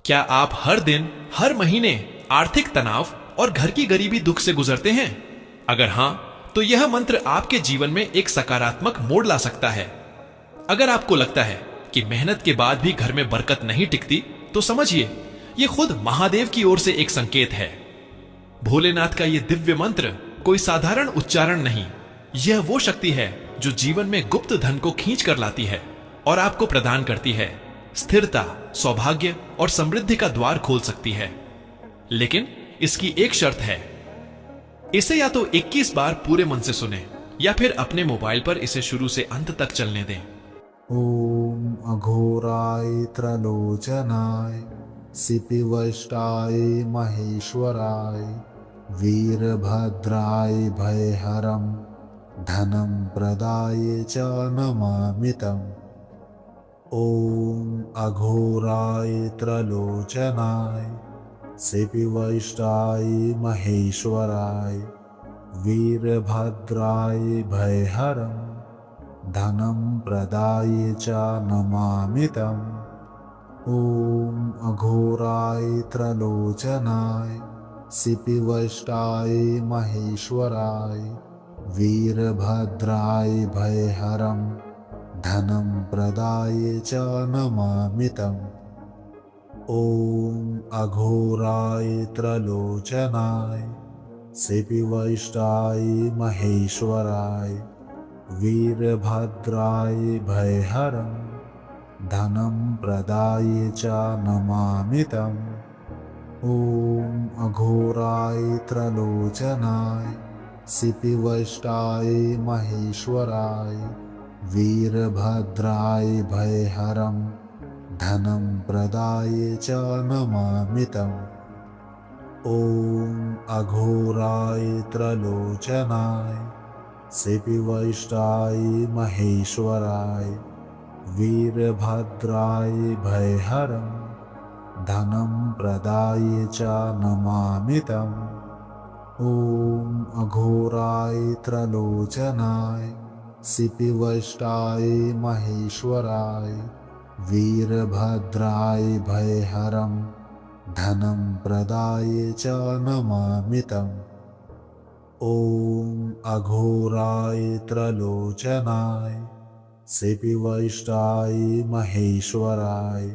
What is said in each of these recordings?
क्या आप हर दिन, हर महीने आर्थिक तनाव और घर की गरीबी दुख से गुजरते हैं? अगर हां, तो यह मंत्र आपके जीवन में एक सकारात्मक मोड़ ला सकता है। अगर आपको लगता है कि मेहनत के बाद भी घर में बरकत नहीं टिकती, तो समझिए, यह खुद महादेव की ओर से एक संकेत है। भोलेनाथ का यह दिव्य मंत्र कोई साधारण उच्चारण नहीं, यह वो शक्ति है जो जीवन में गुप्त धन को खींच कर लाती है और आपको प्रदान करती है स्थिरता, सौभाग्य और समृद्धि का द्वार खोल सकती है। लेकिन इसकी एक शर्त है, इसे या तो 21 बार पूरे मन से सुने या फिर अपने मोबाइल पर इसे शुरू से अंत तक चलने दें। ओम अघोराय त्रलोचनाय सिपिवष्टाय महेश्वराय वीरभद्राय भयहरं धनं प्रदाय च नमामितम्। ओम अघोराय त्रलोचनाय सिपिवष्टाय महेश्वराय वीरभद्राय भयहरं धनं प्रदाय च नमामितम्। ओम अघोराय त्रलोचनाय सिपिवष्टाय महेश्वराय वीरभद्राय भयहरं धनं प्रदाय च नमामितम्। ओम अघोराय त्रलोचनाय सिपिवष्टाय महेश्वराय वीरभद्राय भयहरं धनं प्रदाय च नमामितम्। ओम अघोराय त्रलोचनाय सिपिवष्टाय महेश्वराय वीरभद्राय भयहरं धनं प्रदाय च नमामितम्। ओम अघोराय त्रलोचनाय सिपिवष्टाय महेश्वराय वीरभद्राय भयहरं धनं प्रदाय च नमामितम्। ओम अघोराय त्रलोचनाय सिपिवष्टाय महेश्वराय वीरभद्राय भयहरं धनं प्रदाय च नमामितम्। ओम अघोराय त्रलोचनाय सिपिवष्टाय महेश्वराय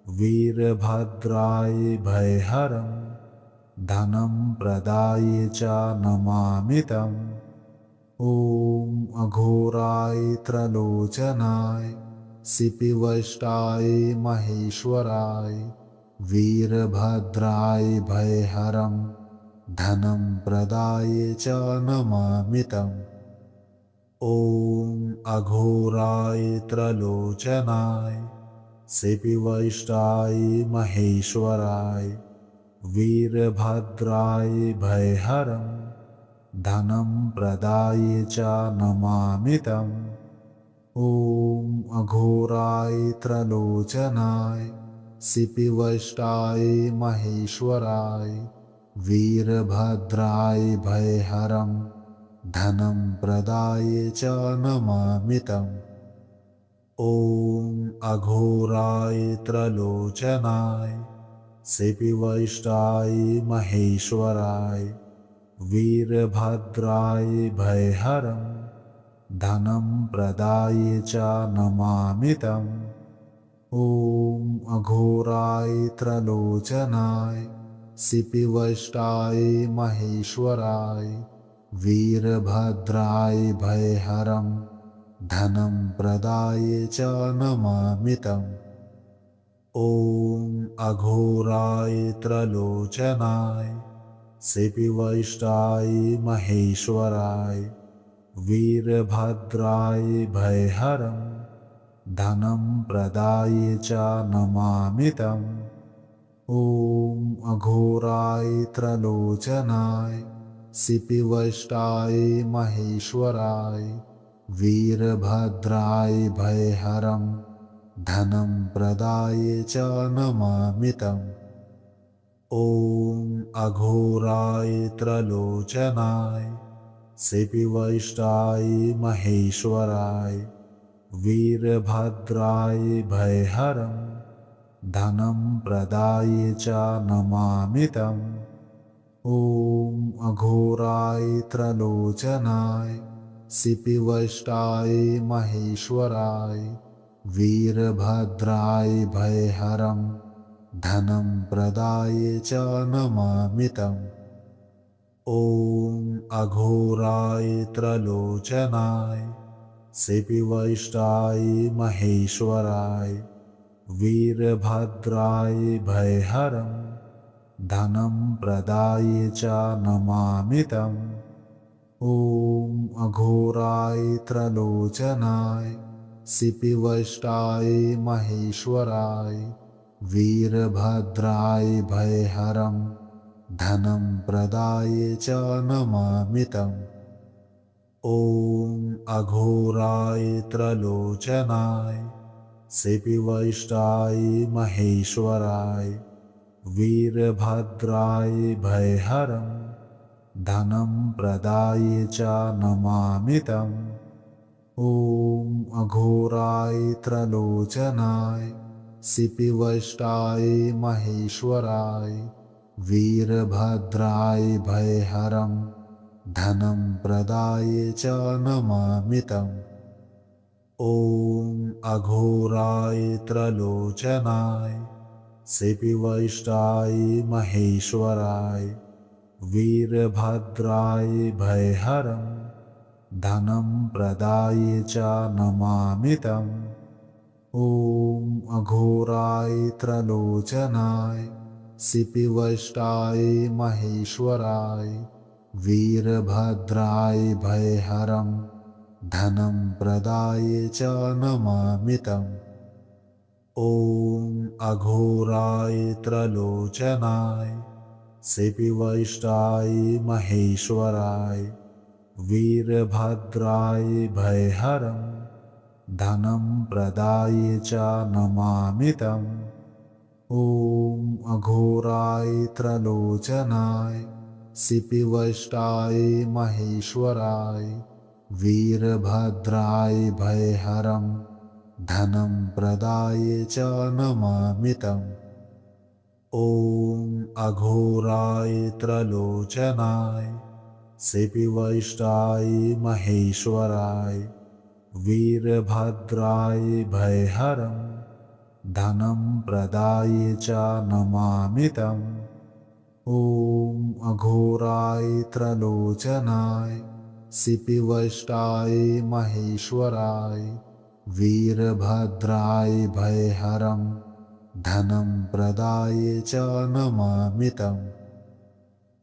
वीरभद्राय भयहरं धनं प्रदाय च नमामितम्। ओम अघोराय त्रलोचनाय सिपिवष्टाय महेश्वराय वीरभद्राय भयहरं धनं प्रदाय च नमामितम्। ओम अघोराय त्रलोचनाय सिपिवष्टाय महेश्वराय वीरभद्राय भयहरं धनं प्रदाय च नमामितम्। ओम अघोराय त्रलोचनाय सिपिवष्टाय महेश्वराय वीरभद्राय भयहरं धनं प्रदाय च नमामितम्। ओम अघोराय त्रलोचनाय सिपिवष्टाय महेश्वराय वीरभद्राय भयहरं धनं प्रदाय च नमामितम्। ओम अघोराय त्रलोचनाय सिपिवष्टाय महेश्वराय वीरभद्राय भयहरं धनं प्रदाय च नमामितम्। ओम अघोराय त्रलोचनाय सिपिवष्टाय महेश्वराय वीरभद्राय भयहरं धनं प्रदाय च नमामितम्। ओम अघोराय त्रलोचनाय सिपिवष्टाय महेश्वराय वीरभद्राय भयहरं धनं प्रदाय च नमामितम्। ओम अघोराय त्रलोचनाय सिपिवष्टाय महेश्वराय वीरभद्राय भयहरं धनं प्रदाय च नमामि तम्। ॐ अघोराय त्रलोचनाय सिपिवष्टाय महेश्वराय वीरभद्राय भयहरं धनं प्रदाय च नमामि तम्। ॐ अघोराय त्रलोचनाय सिपिवष्टाय महेश्वराय वीरभद्राय भयहरं धनं प्रदाय च नमामि तम्। ॐ अघोराय त्रलोचनाय सिपिवष्टाय महेश्वराय वीरभद्राय भयहरं धनं प्रदाय च नमामि तम्। ॐ अघोराय त्रलोचनाय सिपिवष्टाय महेश्वराय वीरभद्राय भयहरं धनं प्रदाय च नमामि तम्। ॐ अघोराय त्रलोचनाय सिपिवष्टाय महेश्वराय वीरभद्राय भयहरं धनं प्रदाय च नमामि तम्। ॐ अघोराय त्रलोचनाय सिपिवष्टाय महेश्वराय वीरभद्राय भयहरं धनं प्रदाय च नमामि तम्। ॐ अघोराय त्रलोचनाय सिपिवष्टाय महेश्वराय वीरभद्राय भयहरं धनं प्रदाय च नमामि तम्। ॐ अघोराय त्रलोचनाय सिपिवष्टाय महेश्वराय वीरभद्राय भयहरं धनं प्रदाय च नमामि तम्। ॐ अघोराय त्रलोचनाय सिपिवष्टाय महेश्वराय वीरभद्राय भयहरं धनं प्रदाय च नमामि तम्। ॐ अघोराय त्रलोचनाय सिपिवष्टाय महेश्वराय वीरभद्राय भयहरं धनं प्रदाय च नमामि तम्। ॐ अघोराय त्रलोचनाय सिपिवष्टाय महेश्वराय वीरभद्राय भयहरं धनं प्रदाय च नमामि तम्।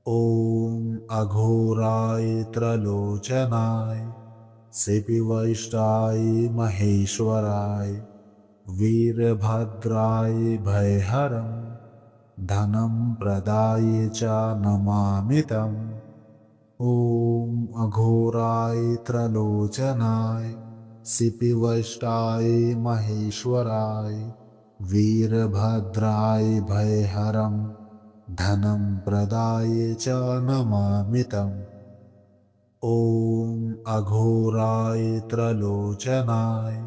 ॐ अघोराय त्रलोचनाय सिपिवष्टाय महेश्वराय वीरभद्राय भयहरं धनं प्रदाय च नमामि तम्। ॐ अघोराय त्रलोचनाय सिपिवष्टाय महेश्वराय वीरभद्राय भयहरं धनं प्रदाय च नमामि तम्। ॐ अघोराय त्रलोचनाय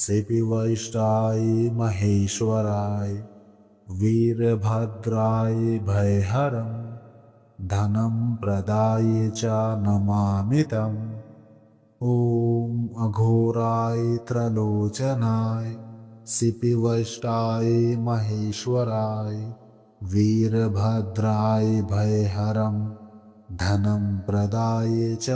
सिपिवष्टाय महेश्वराय वीरभद्राय भयहरं धनं प्रदाय च नमामि तम्। ॐ अघोराय त्रलोचनाय सिपिवष्टाय महेश्वराय वीरभद्राय भयहरं धनं प्रदाय च